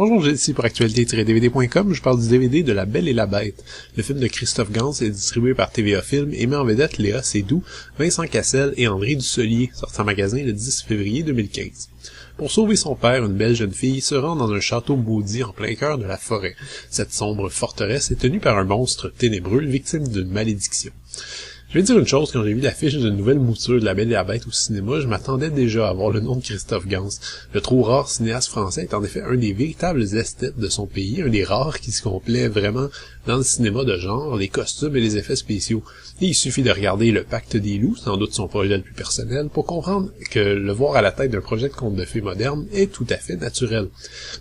Bonjour, j'ai ici pour actualité-dvd.com, je parle du DVD de La Belle et la Bête. Le film de Christophe Gans est distribué par TVA Film et met en vedette Léa Seydoux, Vincent Cassel et André Dussolier, sorti en magasin le 10 février 2015. Pour sauver son père, une belle jeune fille se rend dans un château maudit en plein cœur de la forêt. Cette sombre forteresse est tenue par un monstre ténébreux, victime d'une malédiction. Je vais dire une chose, quand j'ai vu l'affiche d'une nouvelle mouture de La Belle et la Bête au cinéma, je m'attendais déjà à voir le nom de Christophe Gans. Le trop rare cinéaste français est en effet un des véritables esthètes de son pays, un des rares qui se complaît vraiment dans le cinéma de genre, les costumes et les effets spéciaux. Et il suffit de regarder Le Pacte des loups, sans doute son projet le plus personnel, pour comprendre que le voir à la tête d'un projet de conte de fées moderne est tout à fait naturel.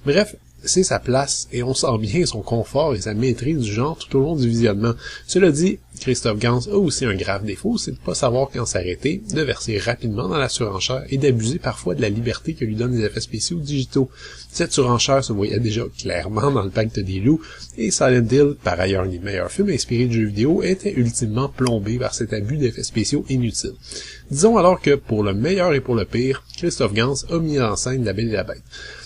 Bref, c'est sa place, et on sent bien son confort et sa maîtrise du genre tout au long du visionnement. Cela dit, Christophe Gans a aussi un grave défaut, c'est de pas savoir quand s'arrêter, de verser rapidement dans la surenchère et d'abuser parfois de la liberté que lui donnent les effets spéciaux digitaux. Cette surenchère se voyait déjà clairement dans Le Pacte des loups, et Silent Hill, par ailleurs un des meilleurs films inspirés de jeux vidéo, était ultimement plombé par cet abus d'effets spéciaux inutiles. Disons alors que, pour le meilleur et pour le pire, Christophe Gans a mis en scène La Belle et la Bête.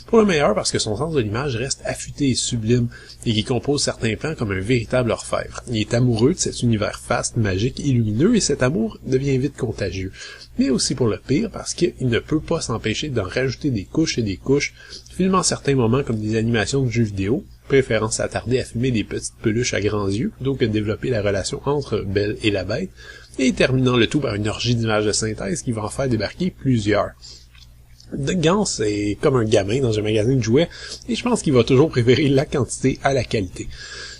Pour le meilleur parce que son sens de l'image reste affûté et sublime, et qui compose certains plans comme un véritable orfèvre. Il est amoureux de cet univers faste, magique et lumineux, et cet amour devient vite contagieux. Mais aussi pour le pire parce qu'il ne peut pas s'empêcher d'en rajouter des couches et des couches, filmant certains moments comme des animations de jeux vidéo, préférant s'attarder à filmer des petites peluches à grands yeux, plutôt que de développer la relation entre Belle et la Bête, et terminant le tout par une orgie d'images de synthèse qui va en faire débarquer plusieurs. Gans est comme un gamin dans un magasin de jouets, et je pense qu'il va toujours préférer la quantité à la qualité.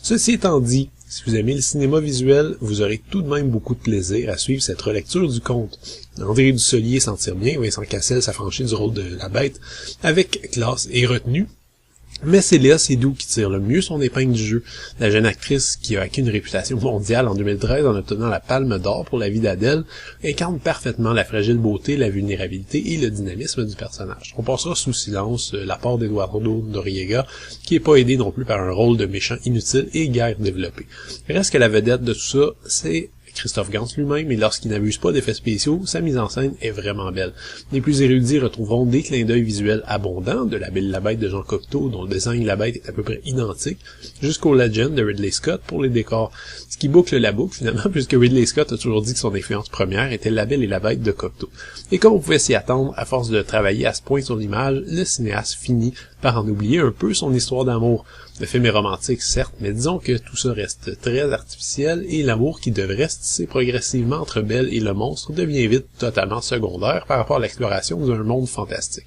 Ceci étant dit, si vous aimez le cinéma visuel, vous aurez tout de même beaucoup de plaisir à suivre cette relecture du conte. André Dussolier s'en tire bien, Vincent Cassel s'affranchit du rôle de la Bête, avec classe et retenue. Mais c'est Léa Seydoux qui tire le mieux son épingle du jeu. La jeune actrice, qui a acquis une réputation mondiale en 2013 en obtenant la Palme d'Or pour La vie d'Adèle, incarne parfaitement la fragile beauté, la vulnérabilité et le dynamisme du personnage. On passera sous silence l'apport d'Eduardo Noriega, qui est pas aidé non plus par un rôle de méchant inutile et guère développé. Reste que la vedette de tout ça, c'est Christophe Gans lui-même, et lorsqu'il n'abuse pas d'effets spéciaux, sa mise en scène est vraiment belle. Les plus érudits retrouveront des clins d'œil visuels abondants, de La Belle et la Bête de Jean Cocteau, dont le design de la bête est à peu près identique, jusqu'au Legend de Ridley Scott pour les décors. Ce qui boucle la boucle finalement, puisque Ridley Scott a toujours dit que son influence première était La Belle et la Bête de Cocteau. Et comme on pouvait s'y attendre, à force de travailler à ce point sur l'image, le cinéaste finit par en oublier un peu son histoire d'amour. Le film est romantique, certes, mais disons que tout ça reste très artificiel et l'amour qui devrait se tisser progressivement entre Belle et le monstre devient vite totalement secondaire par rapport à l'exploration d'un monde fantastique.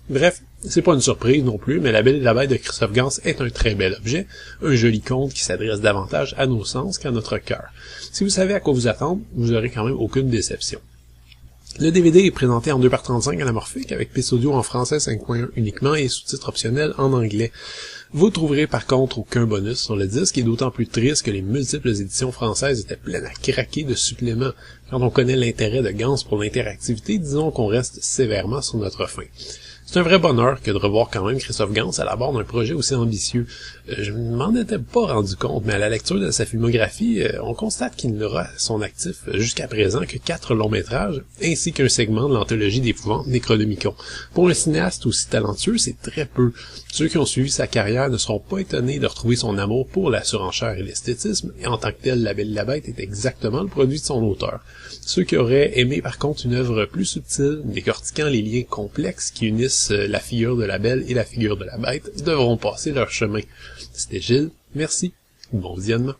Bref, c'est pas une surprise non plus, mais La Belle et la Bête de Christophe Gans est un très bel objet, un joli conte qui s'adresse davantage à nos sens qu'à notre cœur. Si vous savez à quoi vous attendre, vous aurez quand même aucune déception. Le DVD est présenté en 2h35 anamorphique avec piste audio en français 5.1 uniquement et sous-titres optionnels en anglais. Vous trouverez par contre aucun bonus sur le disque et d'autant plus triste que les multiples éditions françaises étaient pleines à craquer de suppléments. Quand on connaît l'intérêt de Gans pour l'interactivité, disons qu'on reste sévèrement sur notre faim. C'est un vrai bonheur que de revoir quand même Christophe Gans à la barre d'un projet aussi ambitieux. Je ne m'en étais pas rendu compte, mais à la lecture de sa filmographie, on constate qu'il n'aura à son actif jusqu'à présent que 4 longs-métrages, ainsi qu'un segment de l'anthologie d'épouvante Necronomicon. Pour un cinéaste aussi talentueux, c'est très peu. Ceux qui ont suivi sa carrière ne seront pas étonnés de retrouver son amour pour la surenchère et l'esthétisme, et en tant que tel, La Belle et la Bête est exactement le produit de son auteur. Ceux qui auraient aimé par contre une œuvre plus subtile, décortiquant les liens complexes qui unissent la figure de la Belle et la figure de la Bête, devront passer leur chemin. C'était Gilles, merci, bon visionnement.